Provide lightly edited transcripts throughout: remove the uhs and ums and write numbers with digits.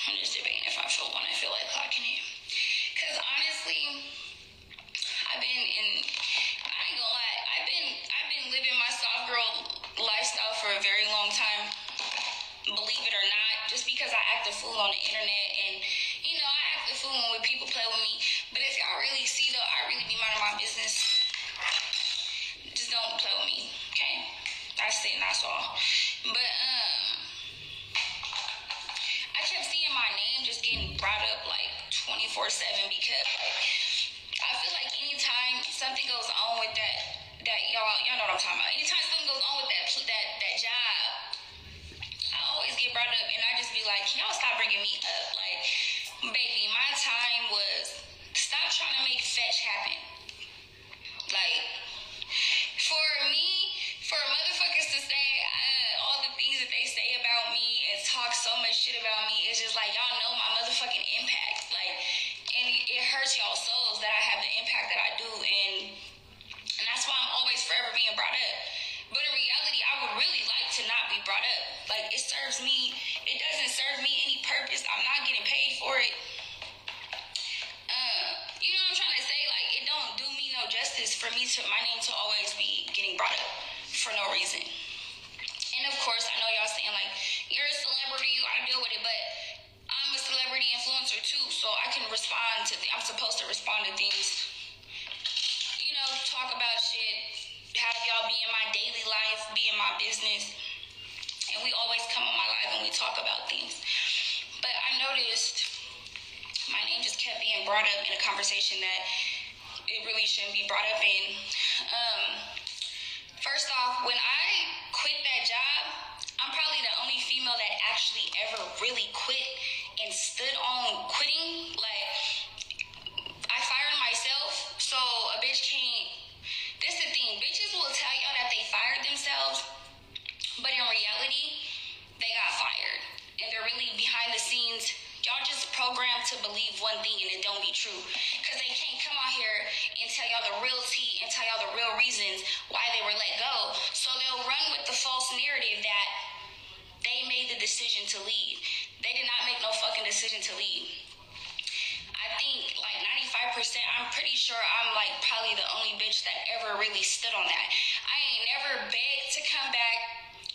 I'm just debating if I feel one. I feel like clocking it. Because honestly, I ain't gonna lie, I've been living my soft girl lifestyle for a very long time. Believe it or not, just because I act a fool on the internet, and I act a fool when people play with me. But if y'all really see though, I really be minding my business. Just don't play with me, okay? That's it, and that's all. But I kept seeing my name just getting brought up like 24/7 because like I feel like anytime something goes on with that y'all know what I'm talking about. Anytime something goes on with that job, I always get brought up, and I just be like, can y'all stop bringing me up? Like, baby, my time was stop trying to make fetch happen. Like, for motherfuckers to say all the things that they say about me and talk so much shit about me, it's just like, y'all know my motherfucking impact. Like, and it hurts y'all souls that I have the impact that I do, and that's why I'm always forever being brought up. But in reality, I would really like to not be brought up. Like, it doesn't serve me any purpose. I'm not getting paid for it. You know what I'm trying to say? Like, it don't do me no justice for my name to always be getting brought up for no reason. And of course, I know y'all saying like, you're a celebrity, you gotta deal with it, but I'm a celebrity influencer too, so I can respond to I'm supposed to respond to things. Talk about shit, have y'all be in my daily life, be in my business, and we always come on my live and we talk about things. But I noticed my name just kept being brought up in a conversation that it really shouldn't be brought up in. First off, when I quit that job, I'm probably the only female that actually ever really quit and stood on quitting. Like, I fired myself, so a bitch can't. This the thing, bitches will tell y'all that they fired themselves, but in reality, they got fired. And they're really behind the scenes. Y'all just programmed to believe one thing and it don't be true. Because they can't come out here and tell y'all the real tea and tell y'all the real reasons why they were let go. So they'll run with the false narrative that they made the decision to leave. They did not make no fucking decision to leave. I think like 95%, I'm pretty sure I'm like probably the only bitch that ever really stood on that. I ain't never begged to come back.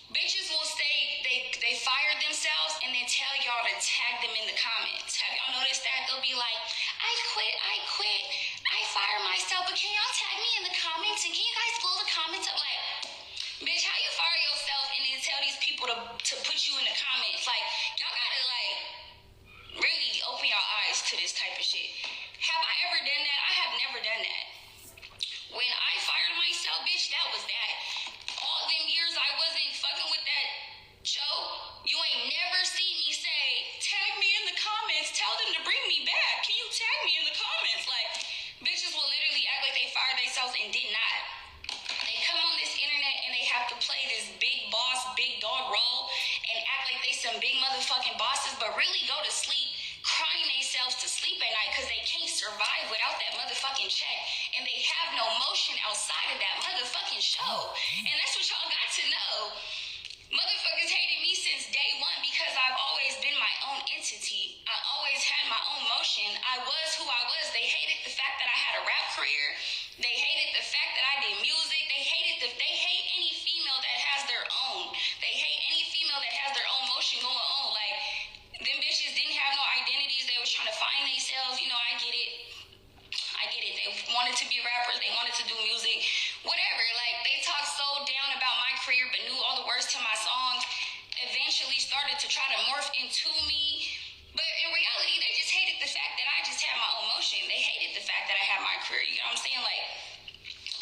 Bitches will say they fired themselves and then tell y'all to tag them in the comments. Have y'all noticed that? They'll be like, I quit, I fired myself, but can y'all tag me in the comments and can you guys blow the comments up? Like, bitch, how you fire yourself and then tell these people to put you in the comments? Like, y'all gotta like really open your eyes to this type of shit. Have I ever done that? I have never done that. When I fired myself, bitch, that was that. All them years I wasn't fucking with that show, you ain't never seen me say, tag me in the comments, tell them to bring me back. Can you tag me in the comments? Like, bitches will literally act like they fired themselves and did not. They come on this internet and they have to play this big boss, big dog role and act like they some big motherfucking bosses, but really go to sleep crying themselves to sleep at night because they can't survive without that motherfucking check, and they have no motion outside of that motherfucking show. And that's what y'all got to know. Motherfuckers hated me since day one because I've always been my own entity. I always had my own motion. I was who I was. They hated the fact that I had a rap career. They hated the fact that I did music. They hate any female that has their own. They hate any female that has their own motion going on. Like, them bitches didn't have no identities. They was trying to find themselves. I get it. They wanted to be rappers. They wanted to do music. Whatever. Like, they talked so down about my career but knew all the words to my songs. Eventually started to try to morph into me. But in reality, they just hated the fact that I just had my own motion. They hated the fact that I had my career. You know what I'm saying? Like,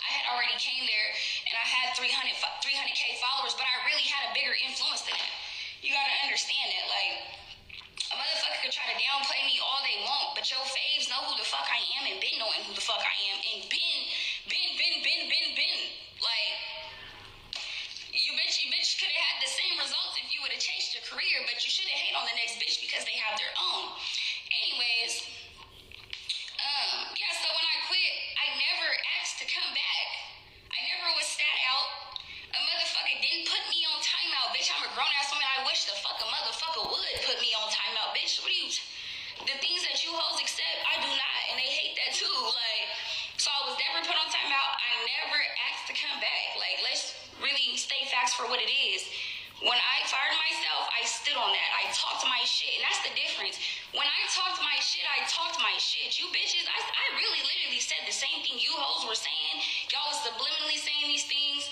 I had already came there and I had 300K followers, but I really had a bigger influence than that. You gotta understand that. Like, a motherfucker could try to downplay me all they want, but your faves know who the fuck I am and been knowing who the fuck I am and been. Like, you bitch could have had the same results if you would have chased your career, but you shouldn't hate on the next bitch because they have their own. Anyways, so when I quit, I never asked to come back. I never was sat out. A motherfucker didn't put me on timeout, bitch. I'm a grown ass woman. I wish the fuck a motherfucker would put me on timeout, bitch. talked my shit. And that's the difference. When I talked my shit, I talked my shit. You bitches, I really literally said the same thing you hoes were saying. Y'all was subliminally saying these things.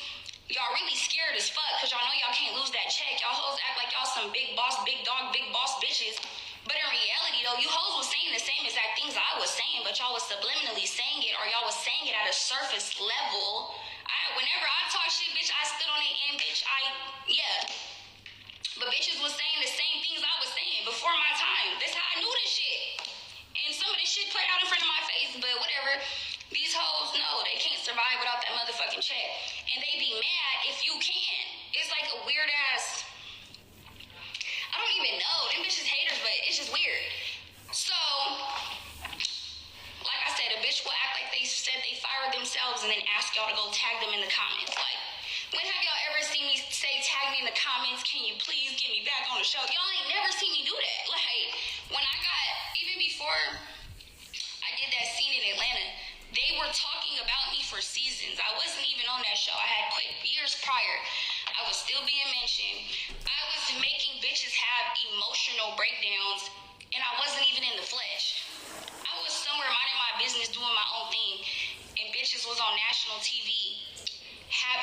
Y'all really scared as fuck because y'all know y'all can't lose that check. Y'all hoes act like y'all some big boss, big dog, big boss bitches. But in reality, though, you hoes was saying the same exact things I was saying, but y'all was subliminally saying it, or y'all was saying it at a surface level. Whenever I talk shit, bitch, I stood on it, and bitch, yeah. But bitches was saying the same things I was saying before my time. That's how I knew this shit. And some of this shit played out in front of my face, but whatever. These hoes know they can't survive without that motherfucking check. And they be mad if you can. It's like a weird ass, I don't even know. Them bitches haters, but it's just weird. So, like I said, a bitch will act like they said they fired themselves and then ask y'all to go tag them in the comments. Like, when have y'all ever seen me say, tag me in the comments, can you please get me back on the show? Y'all ain't never seen me do that. Like, when I got, even before I did that scene in Atlanta, they were talking about me for seasons. I wasn't even on that show. I had quit years prior. I was still being mentioned. I was making bitches have emotional breakdowns, and I wasn't even in the flesh. I was somewhere minding my business, doing my own thing, and bitches was on national TV,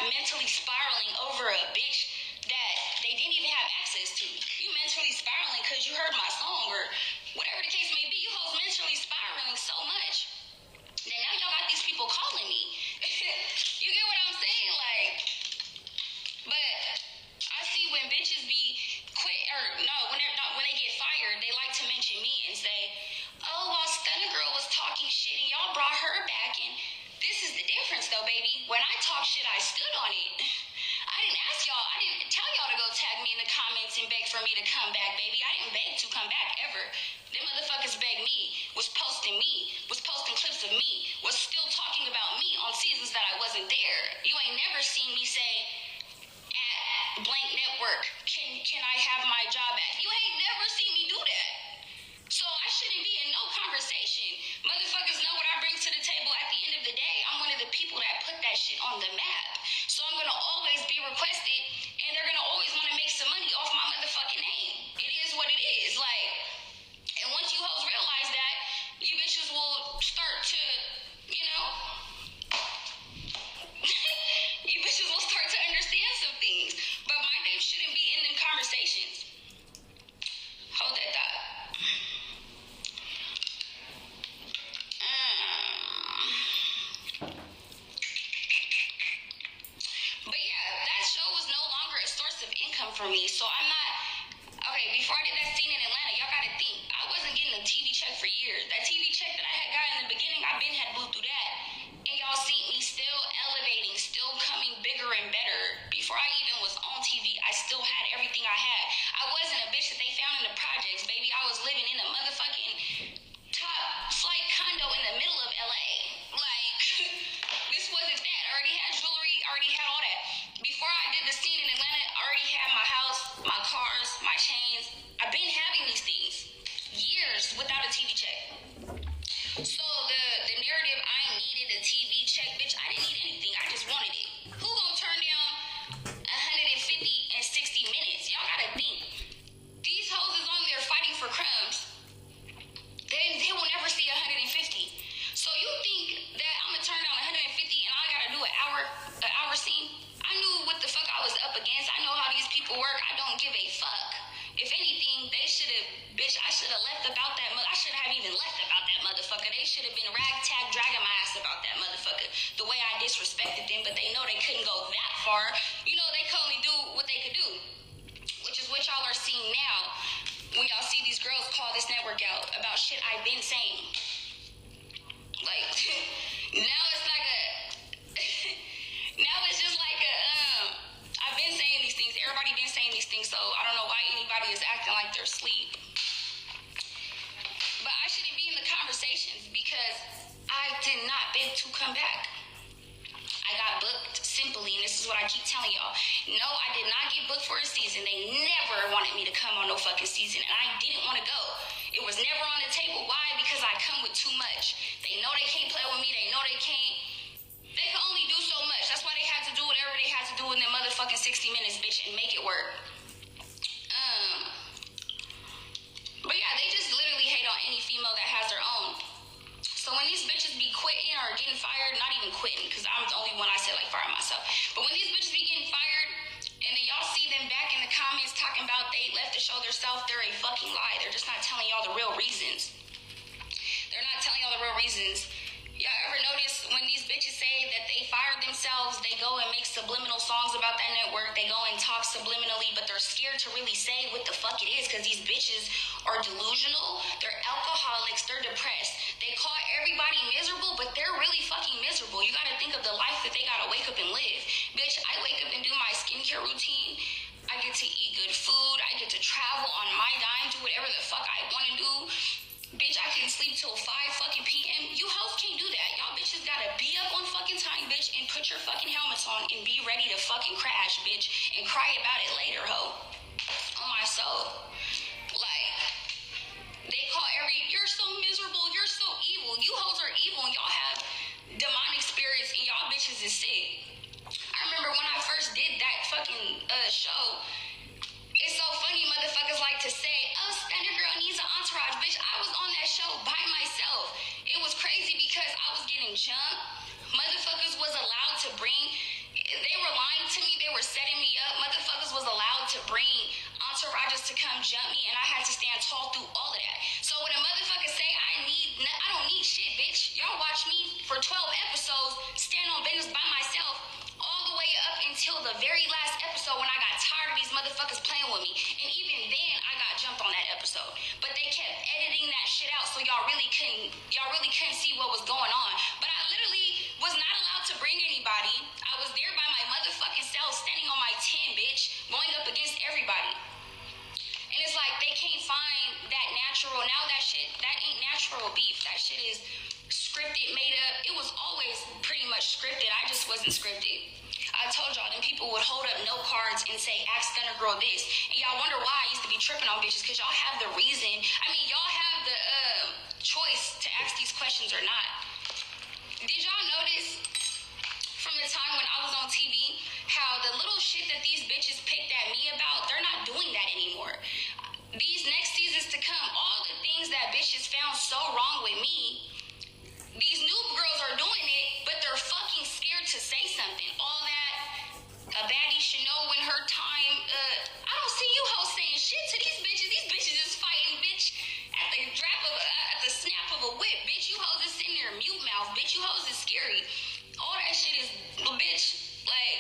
mentally spiraling over a bitch that they didn't even have access to. You mentally spiraling because you heard my song, or whatever the case may be. You hoes mentally spiraling so much. Then now y'all got these people calling me. You get what I'm saying? Like, but I see when bitches be quit, or no, when they get fired, they like to mention me and say, oh, well, Stunna girl was talking shit and y'all brought her back. And this is the difference though, baby. When I talk shit, I stood on it. I didn't tell y'all to go tag me in the comments and beg for me to come back, baby. I didn't beg to come back ever. Them motherfuckers begged me, was posting clips of me, was still talking about me on seasons that I wasn't there. You ain't never seen me say at blank network, can I have my job back? You ain't never seen me do that. So I shouldn't be in no conversation. Motherfuckers know what I bring to the table. At the end of the day, I'm one of the people that put that shit on the map. So I'm gonna always be requested, and they're gonna always want to make some money off my motherfucking name. It is what it is. Like, and once you hoes realize that, you bitches will start to, you know, you bitches will start to understand some things. But my name shouldn't be in them conversations. Hold that thought. But yeah, that show was no longer a source of income for me. So I'm not, okay, before I did that scene in Atlanta, y'all gotta think, I wasn't getting a TV check for years. That TV check that I had got in the beginning, I been had blew through that. And y'all see me still elevating, still coming bigger and better. Before I even was on TV, I still had everything I had. I wasn't a bitch that they found in the projects, baby. I was living in a motherfucking top flight condo in the middle of LA. Like, this wasn't that. I already had jewelry, already had all that. Before I did the scene in Atlanta, I already had my house, my cars, my chains. I've been having these things years without a TV check. So the narrative, I needed a TV check, bitch, I didn't need anything. I just wanted it. Who gonna turn down 150 and 60 minutes? Y'all gotta think. These hoes is on there fighting for crumbs. They will never see 150. So you think that I'm gonna turn down 150 and I gotta do an hour scene? I knew what the fuck I was up against. I know how these people work. I don't give a fuck. If anything, they should have, bitch, I should have left about that. I shouldn't have even left about that motherfucker. They should have been ragtag dragging my ass about that motherfucker. The way I disrespected them, but they know they couldn't go that far. You know, they could only do what they could do, which is what y'all are seeing now when y'all see these girls call this network out about shit I've been saying. Like, now it's like a, now it's just like a, I've been saying these things. Everybody been saying these things, so I don't know why anybody is acting like they're asleep. But I shouldn't be in the conversations because I did not beg to come back. I got booked simply, and this is what I keep telling y'all. No, I did not get booked for a season. They never wanted me to come on no fucking season, and I didn't want to go. It was never on the table. Why? Because I come with too much. They know they can't play with me. They know they can't. They can only do so much. That's why they had to do whatever they had to do in their motherfucking 60 minutes, bitch, and make it work. fucking lie. They're just not telling y'all the real reasons. They're not telling y'all the real reasons. Y'all ever notice when these bitches say that they fired themselves, they go and make subliminal songs about that network, they go and talk subliminally, but they're scared to really say what the fuck it is because these bitches are delusional, they're alcoholics, they're depressed. They call everybody miserable, but they're really fucking miserable. You gotta think of the life that they gotta wake up and live. Bitch, I wake up and do my skincare routine. I get to eat good food. I get to travel on my dime, do whatever the fuck I wanna do. Bitch, I can sleep till 5 fucking p.m. You hoes can't do that. Y'all bitches gotta be up on fucking time, bitch, and put your fucking helmets on and be ready to fucking crash, bitch, and cry about it later, ho. On my soul. Like, they call you're so miserable, you're so evil. You hoes are evil and y'all have demonic spirits and y'all bitches is sick. I remember when I first did that fucking show, it's so funny motherfuckers like to say, oh, Stunna girl needs an entourage. Bitch, I was on that show by myself. It was crazy because I was getting jumped. Motherfuckers was allowed to bring, they were lying to me, they were setting me up. Motherfuckers was allowed to bring entourages to come jump me, and I had to stand tall through all of that. So when a motherfucker say I don't need shit, bitch. Y'all watch me for 12 episodes, stand on business by myself, all the way up until the very last episode when I got tired of these motherfuckers playing with me. And even then, I got jumped on that episode. But they kept editing that shit out, so y'all really couldn't see what was going on. But I literally was not allowed to bring anybody. I was there by my motherfucking self, standing on my 10, bitch, going up against everybody. And it's like they can't find that natural. Now that ain't natural beef. That shit is scripted, made up. It was always pretty much scripted. I just wasn't scripted. I told y'all, them people would hold up note cards and say, ask Stunna girl this. And y'all wonder why I used to be tripping on bitches, because y'all have the reason. I mean, y'all have the choice to ask these questions or not. Did y'all notice from the time when I was on TV how the little shit that these bitches picked at me about, they're not doing that anymore? These next seasons to come, all the things that bitches found so wrong with me, these new girls are doing it, but they're fucking scared to say something. All that a baddie should know when her time, I don't see you hoes saying shit to these bitches. These bitches is fighting, bitch, at the snap of a whip. Bitch, you hoes is sitting there mute mouth. Bitch, you hoes is scary. All that shit is, bitch, like,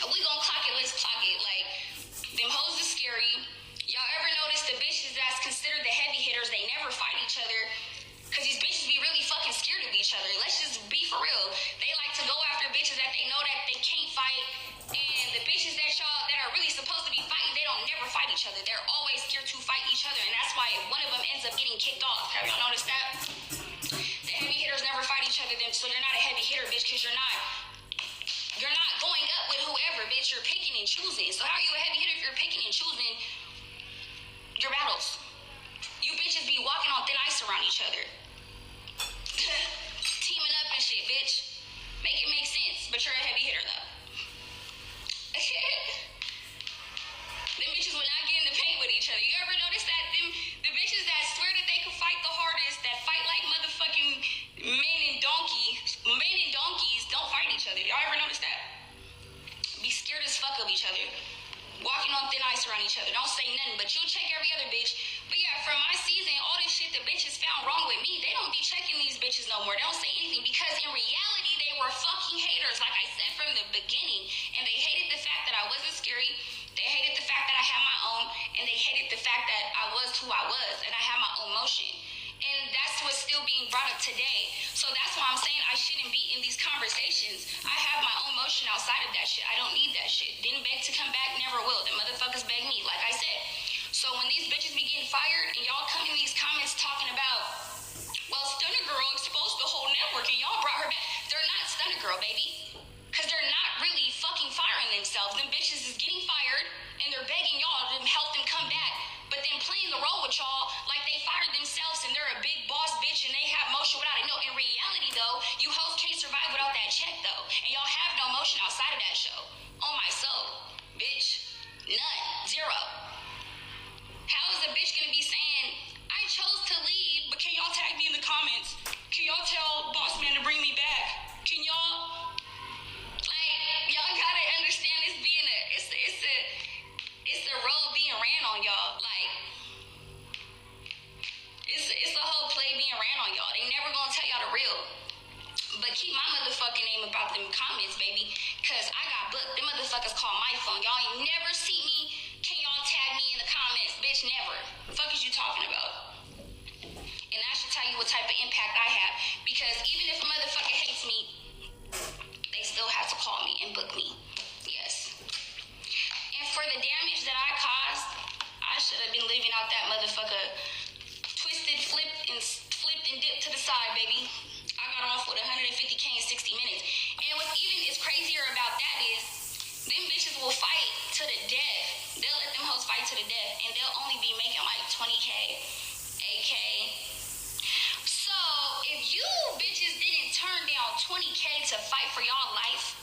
we gon' clock it, let's clock it. Like, them hoes is scary. Y'all ever notice the bitches that's considered the heavy hitters, they never fight each other? Because these bitches be really fucking scared of each other. Let's just be for real. They like to go after bitches that they know that they can't fight. And the bitches that are really supposed to be fighting, they don't never fight each other. They're always scared to fight each other. And that's why one of them ends up getting kicked off. Have y'all noticed that? The heavy hitters never fight each other, so you're not a heavy hitter, bitch, because you're not going up with whoever, bitch. You're picking and choosing. So how are you a heavy hitter if you're picking and choosing your battles? You bitches be walking on thin ice around each other. Teaming up and shit, bitch. Make it make sense. But you're a heavy hitter, though. Them bitches will not get in the paint with each other. You ever notice that? The bitches that swear that they can fight the hardest, that fight like motherfucking men and donkeys, don't fight each other. Y'all ever notice that? Be scared as fuck of each other. Walking on thin ice around each other. Don't say nothing, but you'll check every other bitch. But yeah, from my season, all this shit the bitches found wrong with me, they don't be checking these bitches no more. They don't say anything because in reality, they were fucking haters, like I said from the beginning. And they hated the fact that I wasn't scary. They hated the fact that I had my own. And they hated the fact that I was who I was and I had my own motion. And that's what's still being brought up today. So that's why I'm saying I shouldn't be in these conversations. I have my own motion outside of that shit. I don't need that shit. Didn't beg to come back, never will. The motherfuckers beg me, like I said. So when these bitches be getting fired and y'all come in these comments talking about, well, Stunna girl exposed the whole network and y'all brought her back. They're not Stunna girl, baby. Because they're not really fucking firing themselves. Them bitches is getting fired and they're begging y'all to help them come back. But then playing the role with y'all like they fired themselves and they're a big boss bitch and they have motion without it. No, in reality though, you hoes can't survive without that check though. And y'all have no motion outside of that show. On my soul, bitch. None. Zero. How is a bitch gonna be saying, I chose to leave, but can y'all tag me in the comments? Can y'all tell Boss Man to bring me back? Can y'all, like, y'all gotta understand this being it's a role being ran on y'all. about them comments, baby, because I got booked. Them motherfuckers call my phone. Y'all ain't never see me. Can y'all tag me in the comments? Bitch, never. The fuck is you talking about? And I should tell you what type of impact I have, because even if a motherfucker hates me, they still have to call me and book me. Yes. And for the damage that I caused, I should have been living out that motherfucker twisted, flipped, and dipped to the side, baby. I got off with 150K in 60 minutes. And what's even is crazier about that is, them bitches will fight to the death. They'll let them hoes fight to the death, and they'll only be making like 20K, 8K. So, if you bitches didn't turn down 20K to fight for y'all life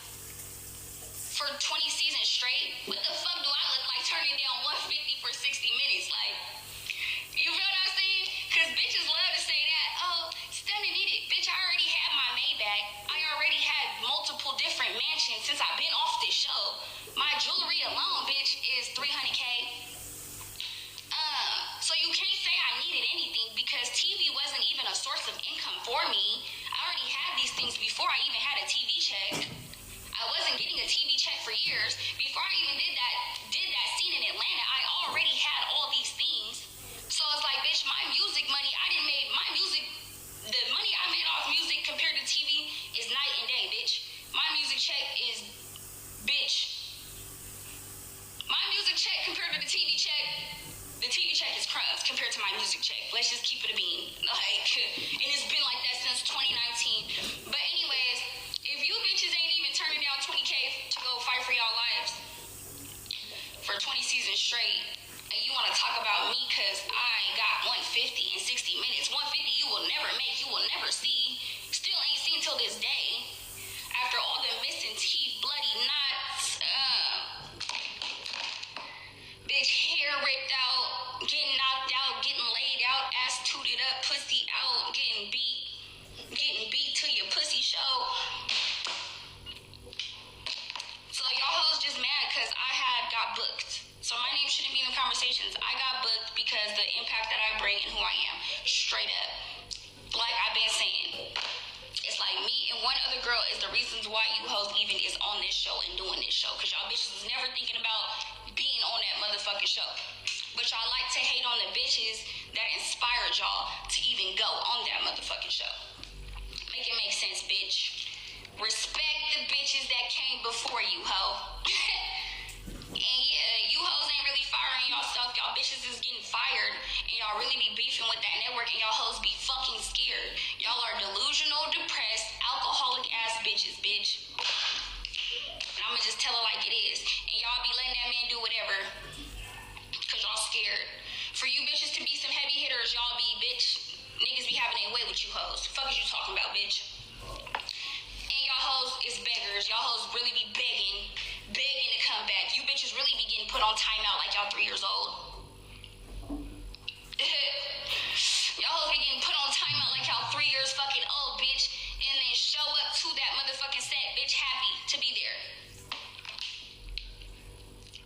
for 20 seasons straight, what the fuck do I look like turning down 150 for 60 minutes? Like, you feel what I'm saying? Because bitches love to say that, oh, Stunna did it. Bitch, I already had my Maybach. I already had multiple different mansions since I've been off this show. My jewelry alone, bitch, is 300K. So you can't say I needed anything, because TV wasn't even a source of income for me. I already had these things before I even had a TV check. I wasn't getting a TV check for years. Before I even did that scene in Atlanta, I already had all these things. So it's like, bitch, my music money, the money I made off music compared to TV is night and day, bitch. My music check is, my music check compared to the TV check is crumbs compared to my music check. Let's just keep it a bean. Like, and it's been like that since 2019. But anyways, if you bitches ain't even turning down 20K to go fight for y'all lives for 20 seasons straight, and you want to talk about me because I got 150 in 60 minutes. 150 you will never make, you will never see. Still ain't seen till this day. After all the missing teeth, bloody knots, bitch, hair ripped out, getting knocked out, getting laid out, ass tooted up, pussy out, getting beat till your pussy show. So y'all hoes just mad because I got booked. So my name shouldn't be in the conversations. I got booked because the impact that I bring and who I am. Straight up. Like I've been saying. It's like me and one other girl is the reasons why you hoes even is on this show and doing this show. Because y'all bitches is never thinking about being on that motherfucking show. But y'all like to hate on the bitches that inspired y'all to even go on that motherfucking show. Make it make sense, bitch. Respect the bitches that came before you, hoe. And yeah, you hoes ain't really firing yourself. Y'all bitches is getting fired. And y'all really be beefing with that network. And y'all hoes be fucking scared. Y'all are delusional, depressed, alcoholic ass bitches, bitch. And I'ma just tell it like it is. And y'all be letting that man do whatever. Cause y'all scared. For you bitches to be some heavy hitters, y'all be, bitch, niggas be having their way with you hoes. The fuck is you talking about, bitch? And y'all hoes is beggars. Y'all hoes really be begging to come back. You bitches really be getting put on timeout like y'all 3 years old. Y'all hoes be getting put on timeout like y'all 3 years fucking old, bitch. And then show up to that motherfucking set, bitch, happy to be there.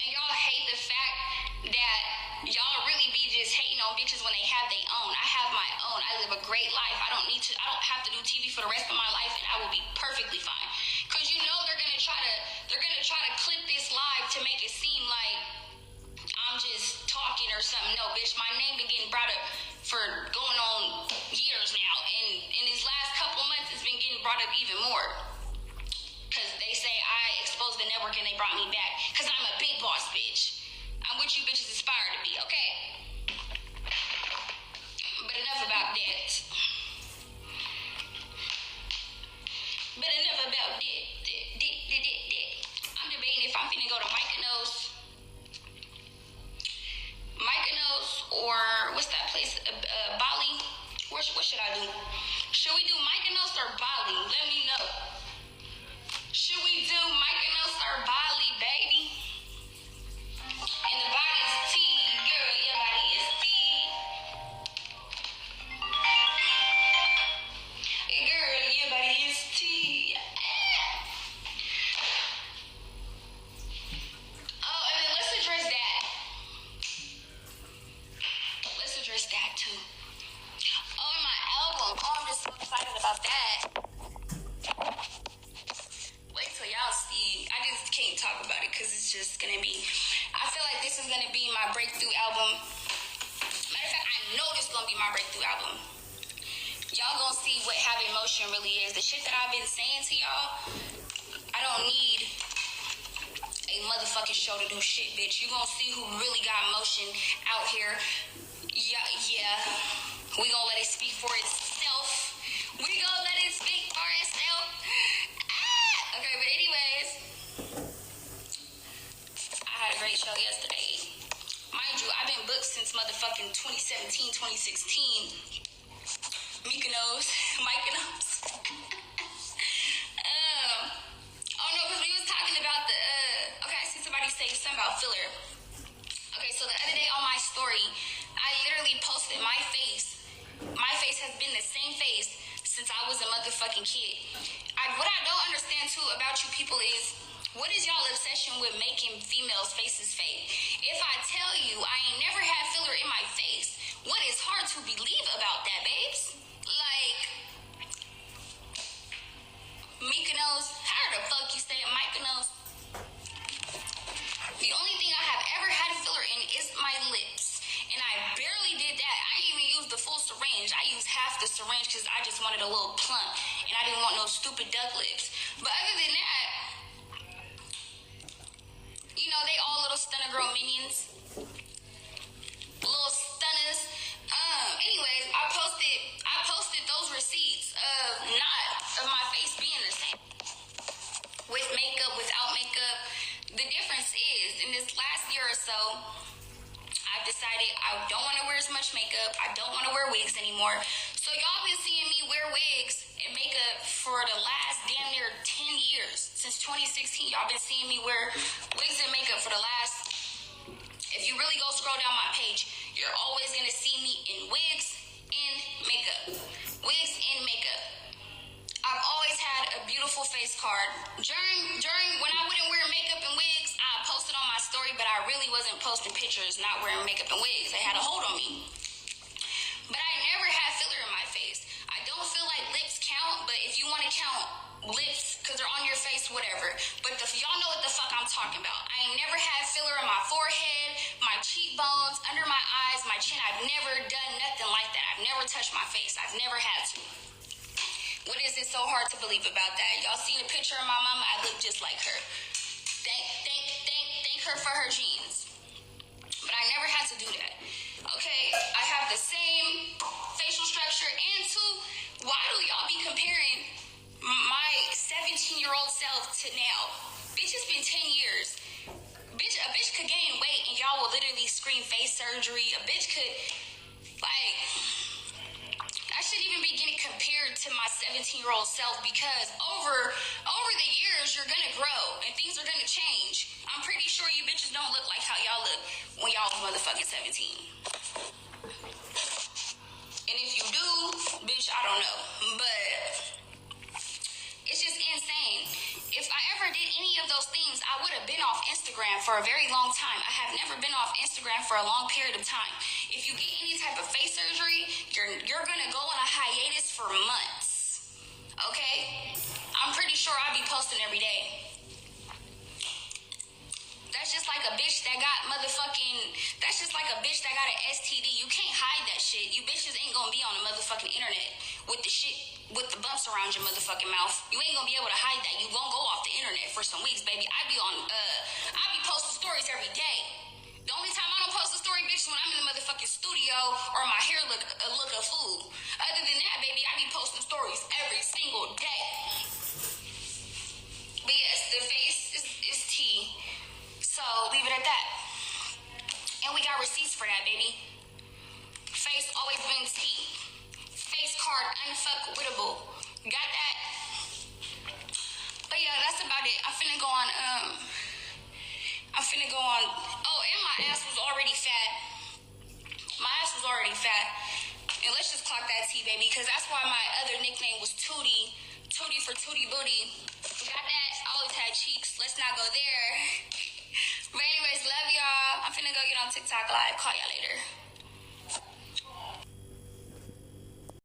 And y'all hate the fact that y'all really be just hating on bitches when they have their own. I have my own. I live a great life. I don't have to do TV for the rest of my life, and I will be perfectly fine. Cause you know they're gonna try to clip this live to make it seem like I'm just talking or something. No, bitch, my name been getting brought up for going on years now, and in these last couple months it's been getting brought up even more. Cause they say I exposed the network and they brought me back. Cause I'm a big boss bitch. I'm what you bitches aspire to be, okay? But enough about that. I'm debating if I'm finna go to Mykonos, or what's that place? Bali. What should I do? Should we do Mykonos or Bali? Let me know. Should we do Mykonos or Bali, baby? And the body's tea, girl. Your body is tea. Girl, your body is tea. Oh, and then let's address that. Let's address that too. Oh, my album. Oh, I'm just so excited about that. my breakthrough album. Y'all gonna see what having motion really is. The shit that I've been saying to y'all, I don't need a motherfucking show to do shit, bitch. You gonna see who really got motion out here. Yeah. We gonna let it speak for itself. We gonna let it speak for itself. Okay, but anyways, I had a great show yesterday. Mind you, I've been booked since motherfucking 2017, 2016. Mika knows. Micah knows. Oh no, because we was talking about the, okay, I see somebody say something about filler. Okay, so the other day on my story, I literally posted my face. My face has been the same face since I was a motherfucking kid. What I don't understand too about you people is, what is y'all obsession with making females' faces fake? If I tell you I ain't never had filler in my face, what is hard to believe about that, babes? Like, Mika knows. How the fuck you say it? Micah knows. The only thing I have ever had filler in is my lips. And I barely did that. I didn't even use the full syringe. I used half the syringe because I just wanted a little plump. And I didn't want no stupid duck lips. But other than that, you know, they all little Stunna girl minions. Little Stunnas. Anyways, I posted those receipts of my face being the same. With makeup, without makeup. The difference is, in this last year or so, I've decided I don't want to wear as much makeup. I don't want to wear wigs anymore. So y'all been seeing me wear wigs and makeup for the last damn near 10 years. Since 2016, y'all been seeing me wear wigs and makeup for the last, if you really go scroll down my page, you're always going to see me in wigs and makeup. Wigs and makeup. I've always had a beautiful face card. During when I wouldn't wear makeup and wigs, I posted on my story, but I really wasn't posting pictures not wearing makeup and wigs. They had a hold on me. But I never had filler in my face. I don't feel like lips count, but if you want to count lips, because they're on your face, whatever. But y'all know what the fuck I'm talking about. I ain't never had filler in my forehead, my cheekbones, under my eyes, my chin. I've never done nothing like that. I've never touched my face. I've never had to. What is it so hard to believe about that? Y'all seen a picture of my mama? I look just like her. Thank her for her genes. But I never had to do that. Okay, I have the same facial structure. And two, why do y'all be comparing my 17-year-old self to now? Bitch, it's been 10 years. A bitch could gain weight and y'all will literally scream face surgery. A bitch could, like, I shouldn't even be getting compared to my 17-year-old self, because over the years, you're gonna grow and things are gonna change. I'm pretty sure you bitches don't look like how y'all look when y'all was motherfucking 17. And if you do, bitch, I don't know. But it's just insane. If I ever did any of those things, I would have been off Instagram for a very long time. I have never been off Instagram for a long period of time. If you get any type of face surgery, you're gonna go on a hiatus for months. Okay? I'm pretty sure I'll be posting every day. That's just like a bitch that got that's just like a bitch that got an STD. You can't hide that shit. You bitches ain't gonna be on the motherfucking internet with the shit, with the bumps around your motherfucking mouth. You ain't gonna be able to hide that. You won't go off the internet for some weeks, baby. I be posting stories every day. The only time I don't post a story, bitch, is when I'm in the motherfucking studio or my hair look a fool. Other than that, baby, I be posting stories every single day. But yes, the face is tea. So leave it at that. And we got receipts for that, baby. Face always been tea. Face card unfuckwittable. Got that? But yeah, that's about it. I'm finna go on. Oh, and my ass was already fat. And let's just clock that T, baby, because that's why my other nickname was Tootie. Tootie for Tootie Booty. Got that? I always had cheeks. Let's not go there. But anyways, love y'all. I'm finna go get on TikTok live. Call y'all later.